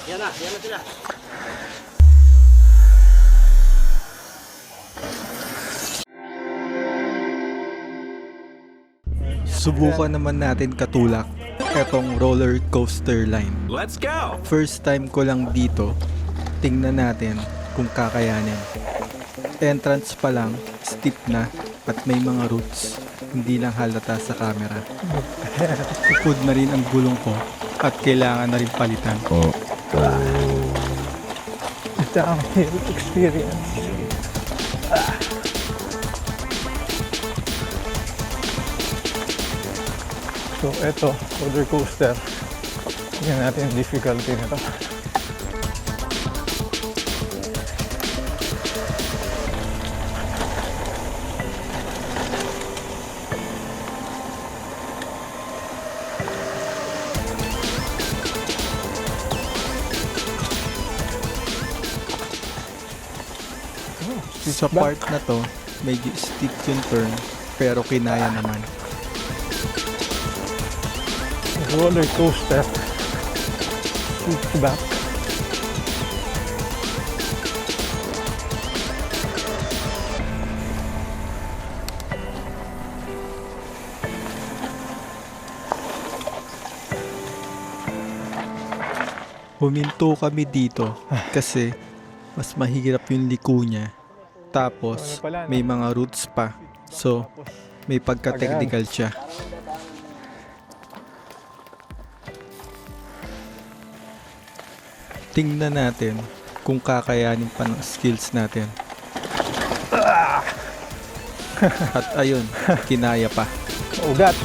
Yan na sila. Subukan naman natin katulak etong roller coaster line. Let's go! First time ko lang dito, tingnan natin kung kakayanin. Entrance pa lang, steep na at may mga roots, hindi lang halata sa camera. Upod na rin ang gulong ko at kailangan na rin palitan. Ito ang hirap experience. So, ito, roller coaster. Tingnan natin yung difficulty nito. Sa part na to, medyo steep yung turn, pero kinaya naman. Roller coaster. Switchback. Huminto kami dito kasi mas mahirap yung liko niya. Tapos may mga roots pa. So may pagka-technical siya. Tingnan natin kung kakayanin pa ng skills natin. At ayun, kinaya pa. Ugat.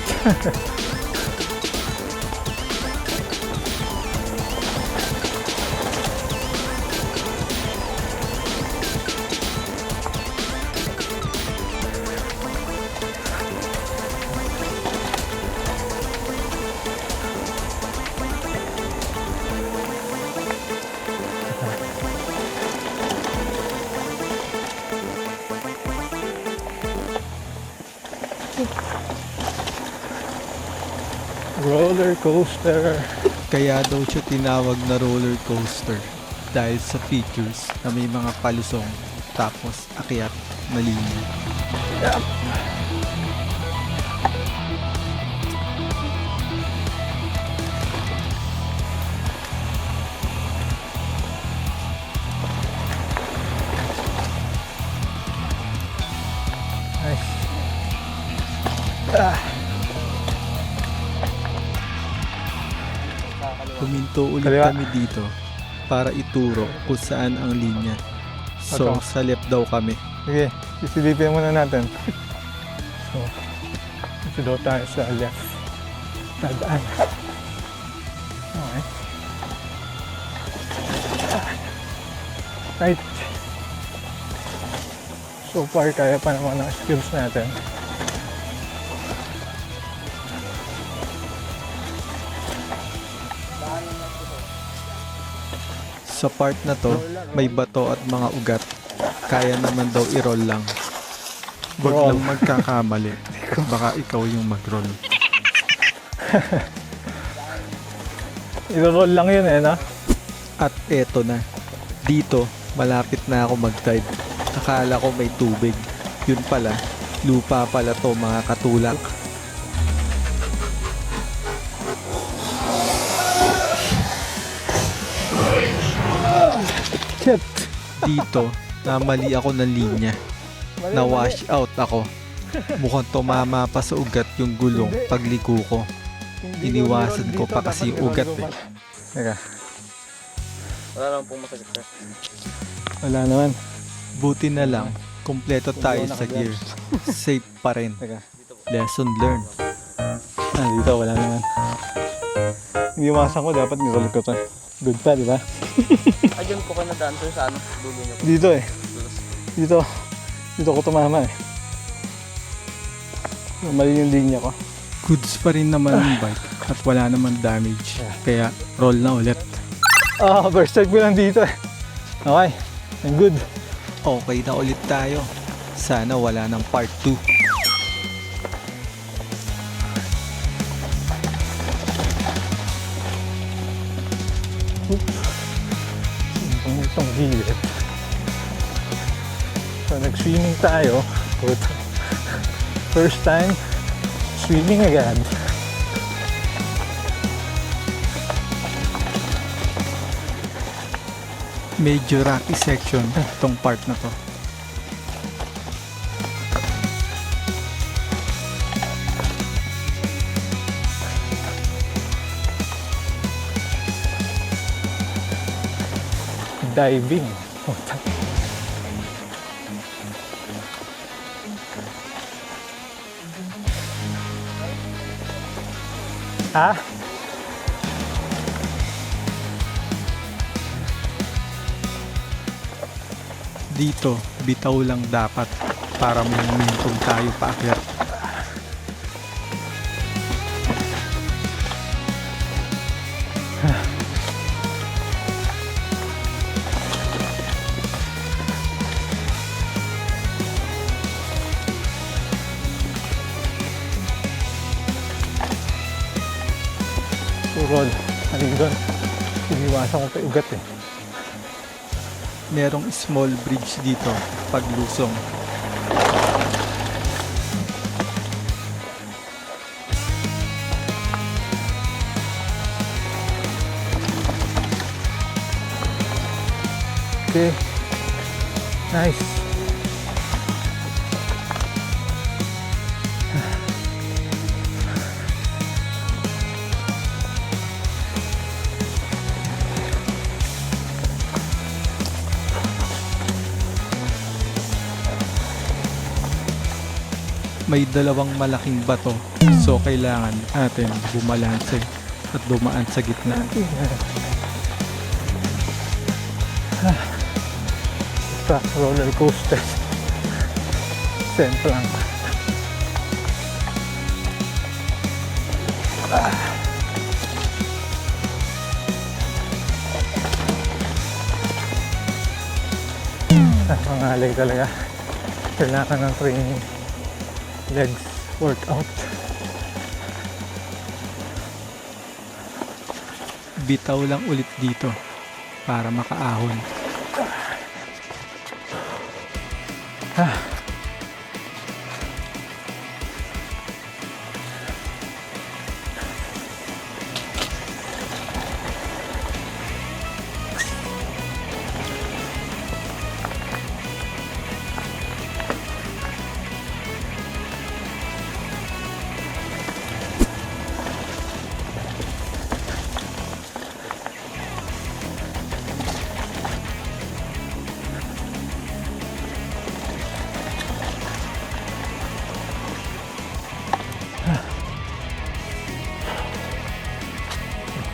Roller coaster. Kaya daw siya tinawag na roller coaster dahil sa features na may mga palusong tapos akyat na linya. Nice. Huminto ulit Kaliwa. kami dito para ituro kung saan ang linya. So, Ito. sa left daw kami. Sige, sisilipin muna natin. So, dito daw tayo sa left. Tadaan. Okay. Right. So far, kaya pa naman ang skills natin. Sa part na to, may bato at mga ugat. Kaya naman daw i-roll lang. Wag Roll. lang magkakamali. Baka ikaw yung mag-roll. I-roll lang yun eh, no? At eto na. Dito, malapit na ako mag-dive. Akala ko may tubig. Yun pala, lupa pala to mga katulak. Shit! Dito, namali ako ng linya. Na-wash out ako. Mukhang tumama pa sa ugat yung gulong pagliko ko. Iniwasan ko pa kasi yung ugat eh. Teka, Wala lang pong masakit sir. wala naman. Buti na lang, kumpleto tayo sa gear. Safe pa rin. Teka. Lesson learned. Dito wala naman. Iniwasan ko, dapat niroll ko to. Good pa, di ba? Ayun po kayo nadaan sir sa ano, dulo niyo po. Dito eh. Dito ko tumama eh. Mali yung linya ko. Goods pa rin naman yung bike at wala naman damage. Kaya roll na ulit. First time ko lang dito eh. Okay, I'm good. Okay na ulit tayo. Sana wala ng part 2. itong gilid. So nag-swimming tayo. Puta. First time swimming agad. Medyo rocky section itong part na to. Diving. Puta. Ah? Dito, bitaw lang dapat para may momentum tayo paakyat. Surol. Halin doon. Iniwasan ko pa ugat eh. Merong small bridge dito pag lusong. Okay. Nice. May dalawang malaking bato, so kailangan natin bumalanse at dumaan sa gitna. Truck roller coaster. Semplang. Pangalay talaga. Kailangan ng training. Legs workout. Bitaw lang ulit dito para makaahon.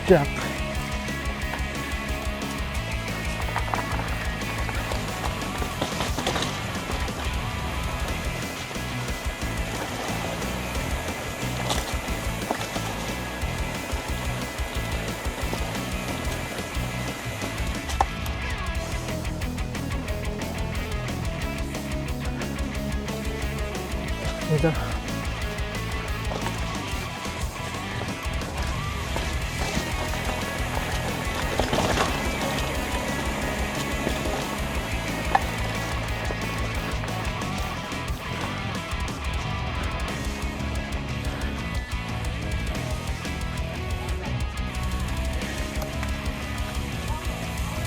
Jack. Ito.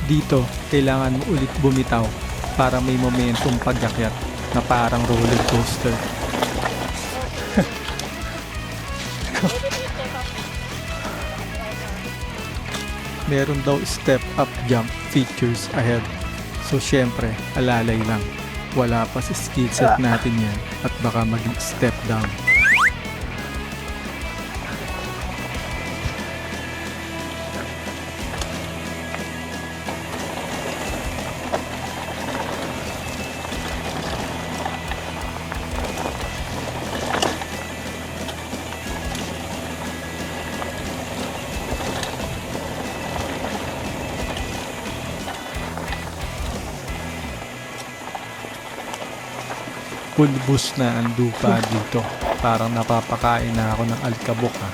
Dito, kailangan mo ulit bumitaw para may momentum pagakyat na parang roller coaster. Meron daw step up jump features ahead. So syempre, alalay lang. Wala pa sa skill set natin yan at baka maging step down. Full boost na ang lupa dito. Parang napapakain na ako ng alkabok ha.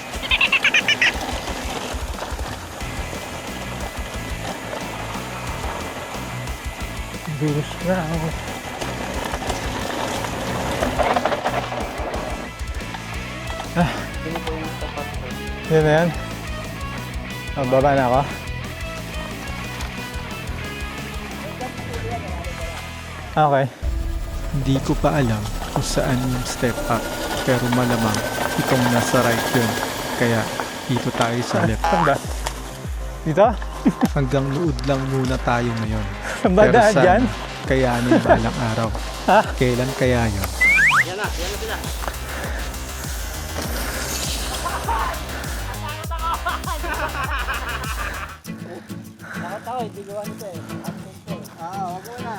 Bilis na ako. Yun po yung tapat ko. Yan na yan. Baba na ako. Okay. Hindi ko pa alam kung saan yung step up, pero malamang itong nasa right yun. Kaya dito tayo sa left. Saan ba? Dito? Hanggang luod lang muna tayo ngayon. Saan ba daan dyan? Kayanin balang araw. Ha? Kailan kaya yun? Yan na sila. Takot ako, hindi gawa nito eh. Wag mo na.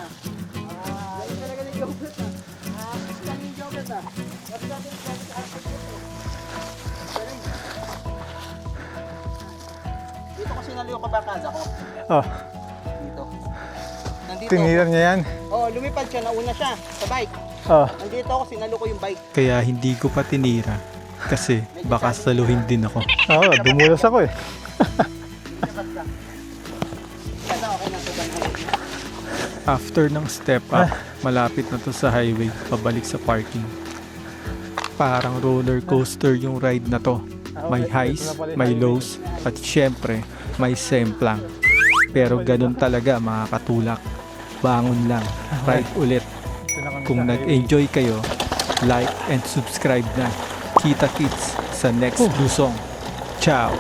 Yan talaga ng yogurt na. Yan yung yogurt na. Wag natin sa action ito. Dito ko sinaliw ko barkada ko. Oh, Dito. Nandito. tiniran niya yan. Oh, lumipad siya. Nauna siya sa bike. Oh, Nandito ako, sinalo ko yung bike. Kaya hindi ko pa tinira. Kasi baka saluhin din ako. oo, dumulas ako eh. Kaya okay na ito. After ng step up, malapit na to sa highway, pabalik sa parking. Parang roller coaster yung ride na to. May highs, may lows, at syempre, may semplang. Pero ganun talaga mga katulak. Bangon lang, ride ulit. Kung nag-enjoy kayo, like and subscribe na. Kita-kits sa next Lusong. Ciao!